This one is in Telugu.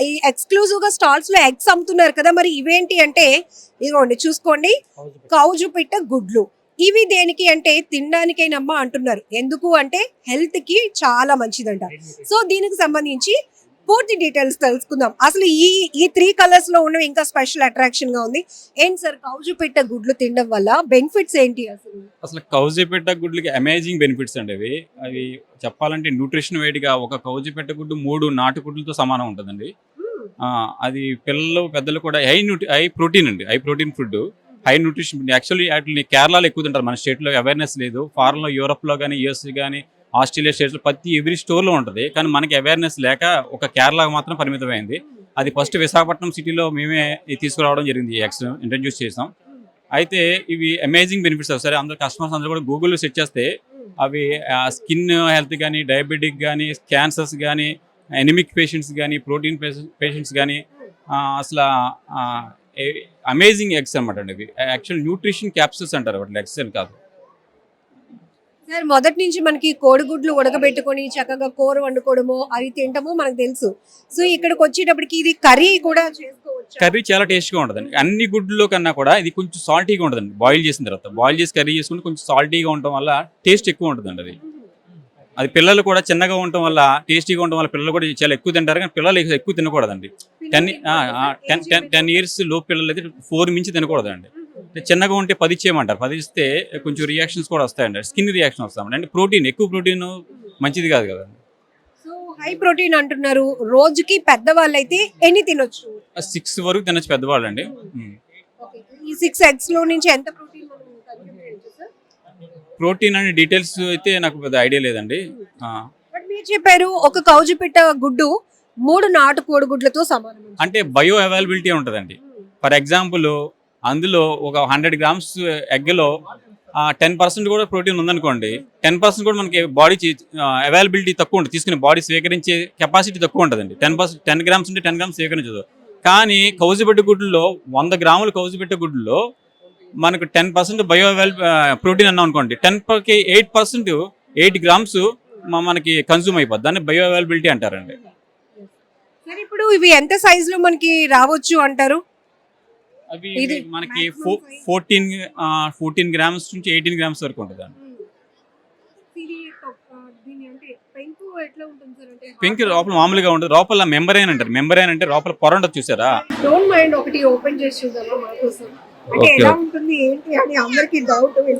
ఈ ఎక్స్క్లూజివ్ గా స్టాల్స్ లో ఎగ్స్ అమ్ముతున్నారు కదా, మరి ఇవేంటి అంటే ఇదిగోండి చూసుకోండి, కౌజు పిట్ట గుడ్లు. ఇవి దేనికి అంటే తినడానికైనమ్మా అంటున్నారు. ఎందుకు అంటే హెల్త్ కి చాలా మంచిదంట. సో దీనికి సంబంధించి పూర్తి డీటెయిల్స్ తెలుసుకుందాం. అసలు ఈ ఈ 3 కలర్స్ లో ఉన్నవి ఇంకా స్పెషల్ అట్రాక్షన్ గా ఉంది. ఏంటి సార్ కౌజు పిట్ట గుడ్లు తినడం వల్ల బెనిఫిట్స్ ఏంటి అసలు? అసలు కౌజు పెట్ట గుడ్లకి అమేజింగ్ బెనిఫిట్స్ అండి. అవి చెప్పాలంటే న్యూట్రిషన్ వేడిగా ఒక కౌజు పెట్ట గుడ్డు 3 నాటు గుడ్లతో సమానం ఉంటుందండి. అది పిల్లలు పెద్దలు కూడా హై ప్రోటీన్ అండి, high protein food, high nutrition food. Actually వాటిని కేరళలో ఎక్కువ తింటారు, మన స్టేట్లో అవేర్నెస్ లేదు. ఫారెన్లో యూరోప్లో కానీ యూఎస్ కానీ ఆస్ట్రేలియా స్టేట్స్లో ప్రతి ఎవ్రీ స్టోర్లో ఉంటుంది, కానీ మనకి అవేర్నెస్ లేక ఒక కేరళకు మాత్రం పరిమితమైంది. అది ఫస్ట్ విశాఖపట్నం సిటీలో మేమే తీసుకురావడం జరిగింది, ఇంట్రడ్యూస్ చేసాం. అయితే ఇవి అమేజింగ్ బెనిఫిట్స్ వస్తాయి. అందరూ కస్టమర్స్ అందరూ కూడా గూగుల్లో సెర్చ్ చేస్తే అవి స్కిన్ హెల్త్ కానీ, డయాబెటిక్ కానీ, క్యాన్సర్స్ కానీ, ఎనిమిక్ పేషెంట్స్ కానీ, ప్రోటీన్ పేషెంట్స్ కానీ అసలు అమేజింగ్ ఎగ్స్ అనమాట అండి. ఇవి యాక్చువల్ న్యూట్రిషన్ క్యాప్సూల్స్ అంటారు, వాటి ఎగ్స్ అని కాదు. సార్ మొదటి నుంచి మనకి కోడిగుడ్లు ఉడకబెట్టుకొని చక్కగా కూర వండుకోవడము అవి తింటాము మనకు తెలుసు. సో ఇక్కడికి వచ్చేటప్పటికి ఇది కర్రీ కూడా చేసుకోవచ్చు. కర్రీ చాలా టేస్ట్గా ఉంటుందండి. అన్ని గుడ్లలో కన్నా కూడా ఇది కొంచెం సాల్టీగా ఉంటుందండి. బాయిల్ చేసిన తర్వాత బాయిల్ చేసి కర్రీ చేసుకుంటే కొంచెం సాల్టీగా ఉండటం వల్ల టేస్ట్ ఎక్కువ ఉంటుందండి. అది పిల్లలు కూడా చిన్నగా ఉండటం వల్ల, టేస్టీగా ఉండటం వల్ల పిల్లలు కూడా చాలా ఎక్కువ తింటారు, కానీ పిల్లలు ఎక్కువ తినకూడదండి. 10 years లో పిల్లలు అయితే 4 మించి తినకూడదండి. చిన్నగా ఉంటే 10 ఇచ్చేయమంటారు. 10 ఇస్తే కొంచెం రియాక్షన్స్ కూడా వస్తాయండి, స్కిన్ రియాక్షన్ వస్తామండి. అంటే ప్రోటీన్, ఎక్కువ ప్రోటీన్ మంచిది కాదు కదండి. సో హై ప్రోటీన్ అంటున్నారు. రోజుకి పెద్దవాళ్ళు అయితే ఎన్ని తినొచ్చు? 6 వరకు తినచ్చు పెద్దవాళ్ళు అండి. ఈ 6 eggs లో నుంచి ఎంత ప్రోటీన్ ప్రోటీన్ అనే డీటెయిల్స్ అయితే నాకు పెద్ద ఐడియా లేదండి. బట్ మీరు చెప్పారు ఒక కౌజు పిట్ట గుడ్డు 3 నాటు కోడిగుడ్లతో సమానం అంటే బయో అవైలబిలిటీ ఉంటుందండి. ఫర్ ఎగ్జాంపుల్ అందులో ఒక 100 grams ఎగ్లో 10% కూడా ప్రోటీన్ ఉందనుకోండి, 10% కూడా మనకి బాడీ అవైలబిలిటీ తక్కువ ఉంటుంది, తీసుకునే బాడీ స్వీకరించే కెపాసిటీ తక్కువ ఉంటుందండి. 10 grams ఉంటే 10 grams స్వీకరించదు. కానీ కౌజుబెట్ట గుడ్లలో 100 grams కౌజుబెట్ట గుడ్లలో మనకు 10% బయో ప్రోటీన్ అన్నాం అనుకోండి, 10కి 8 grams మనకి కన్జ్యూమ్ అయిపోద్ది. దాన్ని బయో అవైలబిలిటీ అంటారండి. సరే ఇప్పుడు ఇవి ఎంత సైజ్ లో మనకి రావచ్చు అంటారు? అవి మనకి 14 grams నుంచి 18 grams వరకు ఉంటుందండి. పింక్ లోపల మామూలుగా ఉంటుంది, లోపల మెంబరైన్ అంటారు. మెంబరైన్ అంటే లోపల పొర ఉంటుంది, చూసారా? డోంట్ మైండ్ ఒకటి ఓపెన్ చేసి చూద్దామా మా కోసం, అంటే ఎలా ఉంటుంది ఏంటి అని అందరికీ డౌట్.